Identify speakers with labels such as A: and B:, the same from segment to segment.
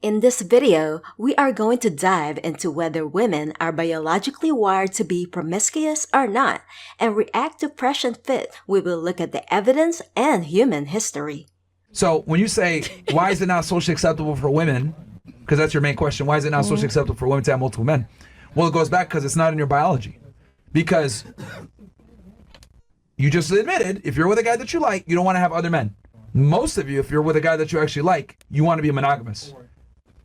A: In this video, we are going to dive into whether women are biologically wired to be promiscuous or not, and react to present fit, we will look at the evidence and human history.
B: So when you say, why is it not socially acceptable for women, because that's your main question, why is it not socially acceptable for women to have multiple men? Well, it goes back because it's not in your biology. Because you just admitted, if you're with a guy that you like, you don't want to have other men. Most of you, if you're with a guy that you actually like, you want to be monogamous.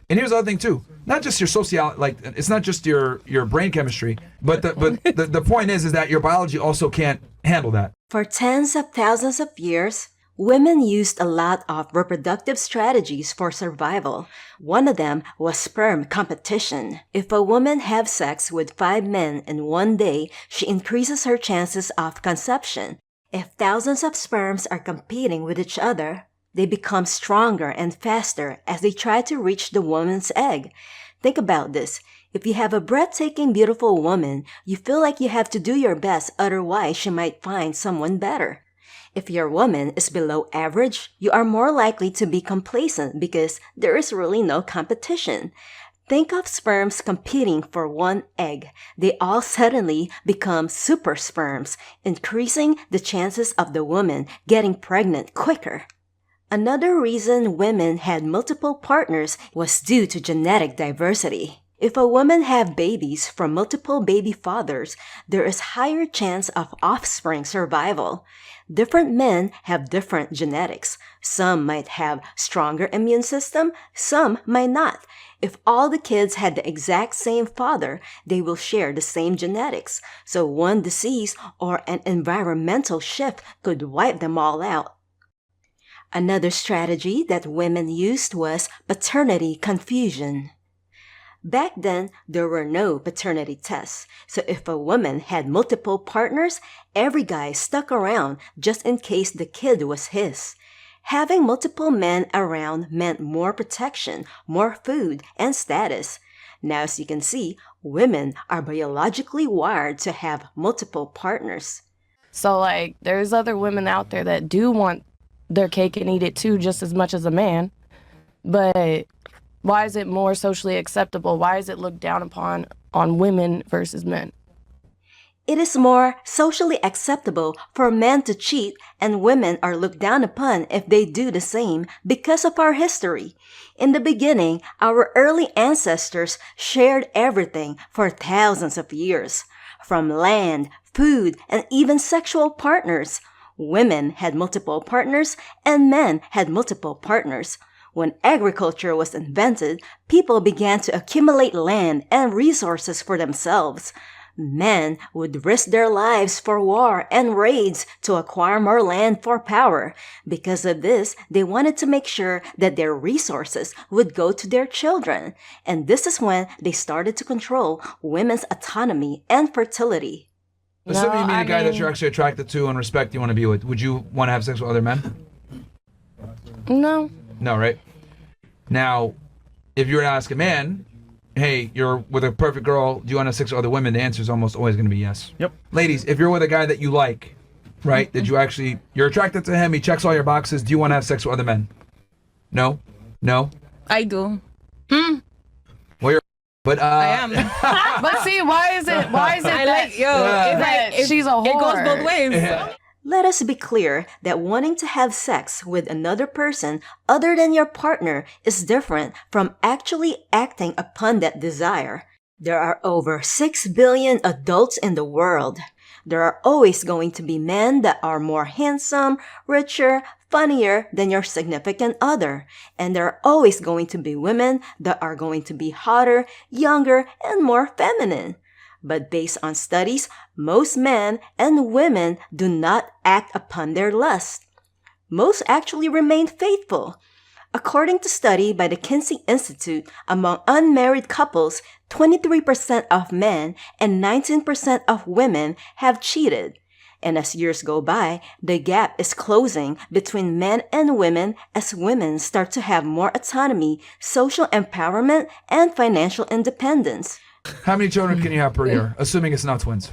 B: And here's the other thing too, not just your sociality, like it's not just your brain chemistry, but the point is that your biology also can't handle that.
A: For tens of thousands of years, women used a lot of reproductive strategies for survival. One of them was sperm competition. If a woman has sex with 5 men in one day, she increases her chances of conception. If thousands of sperms are competing with each other, they become stronger and faster as they try to reach the woman's egg. Think about this. If you have a breathtaking, beautiful woman, you feel like you have to do your best, otherwise she might find someone better. If your woman is below average, you are more likely to be complacent because there is really no competition. Think of sperms competing for one egg. They all suddenly become super sperms, increasing the chances of the woman getting pregnant quicker. Another reason women had multiple partners was due to genetic diversity. If a woman have babies from multiple baby fathers, there is higher chance of offspring survival. Different men have different genetics. Some might have stronger immune system, some might not. If all the kids had the exact same father, they will share the same genetics. So one disease or an environmental shift could wipe them all out. Another strategy that women used was paternity confusion. Back then, there were no paternity tests, so if a woman had multiple partners, every guy stuck around just in case the kid was his. Having multiple men around meant more protection, more food, and status. Now, as you can see, women are biologically wired to have multiple partners.
C: So, there's other women out there that do want their cake and eat it too, just as much as a man. But why is it more socially acceptable? Why is it looked down upon on women versus men?
A: It is more socially acceptable for men to cheat, and women are looked down upon if they do the same because of our history. In the beginning, our early ancestors shared everything for thousands of years, from land, food, and even sexual partners. Women had multiple partners, and men had multiple partners. When agriculture was invented, people began to accumulate land and resources for themselves. Men would risk their lives for war and raids to acquire more land for power. Because of this, they wanted to make sure that their resources would go to their children. And this is when they started to control women's autonomy and fertility.
B: Assuming you meet a guy that you're actually attracted to and respect you want to be with, would you want to have sex with other men?
C: No.
B: No, right? Now, if you were to ask a man, hey, you're with a perfect girl, do you want to have sex with other women? The answer is almost always going to be yes.
D: Yep.
B: Ladies, if you're with a guy that you like, right, that you're attracted to him, he checks all your boxes, do you want to have sex with other men? No? No?
E: I do.
B: Well, you're... But,
E: I am.
C: But see, why is it
E: I like, yo,
C: she's a whore?
E: it goes both ways.
B: Yeah.
A: Let us be clear that wanting to have sex with another person other than your partner is different from actually acting upon that desire. There are over 6 billion adults in the world. There are always going to be men that are more handsome, richer, funnier than your significant other. And there are always going to be women that are going to be hotter, younger, and more feminine. But based on studies, most men and women do not act upon their lust. Most actually remain faithful. According to study by the Kinsey Institute, among unmarried couples, 23% of men and 19% of women have cheated. And as years go by, the gap is closing between men and women as women start to have more autonomy, social empowerment, and financial independence.
B: How many children can you have per year, assuming it's not twins?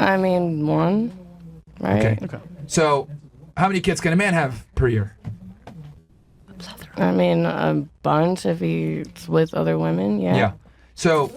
C: I mean, one, right?
B: Okay. So, how many kids can a man have per year?
C: I mean, a bunch if he's with other women, yeah.
B: Yeah. So,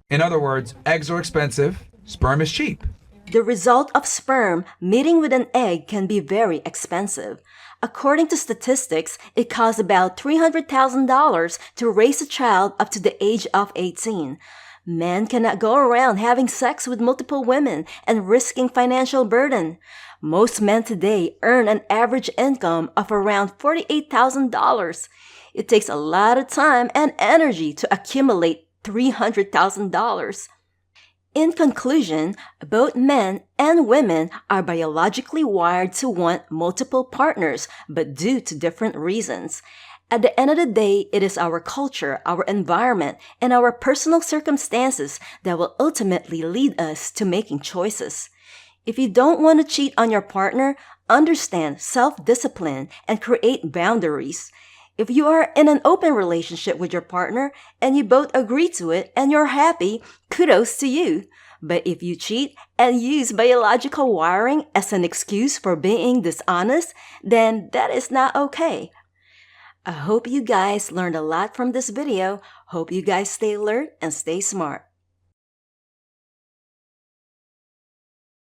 B: in other words, eggs are expensive, sperm is cheap.
A: The result of sperm meeting with an egg can be very expensive. According to statistics, it costs about $300,000 to raise a child up to the age of 18. Men cannot go around having sex with multiple women and risking financial burden. Most men today earn an average income of around $48,000. It takes a lot of time and energy to accumulate $300,000. In conclusion, both men and women are biologically wired to want multiple partners, but due to different reasons. At the end of the day, it is our culture, our environment, and our personal circumstances that will ultimately lead us to making choices. If you don't want to cheat on your partner, understand self-discipline and create boundaries. If you are in an open relationship with your partner and you both agree to it and you're happy, kudos to you. But if you cheat and use biological wiring as an excuse for being dishonest, then that is not okay. I hope you guys learned a lot from this video. Hope you guys stay alert and stay smart.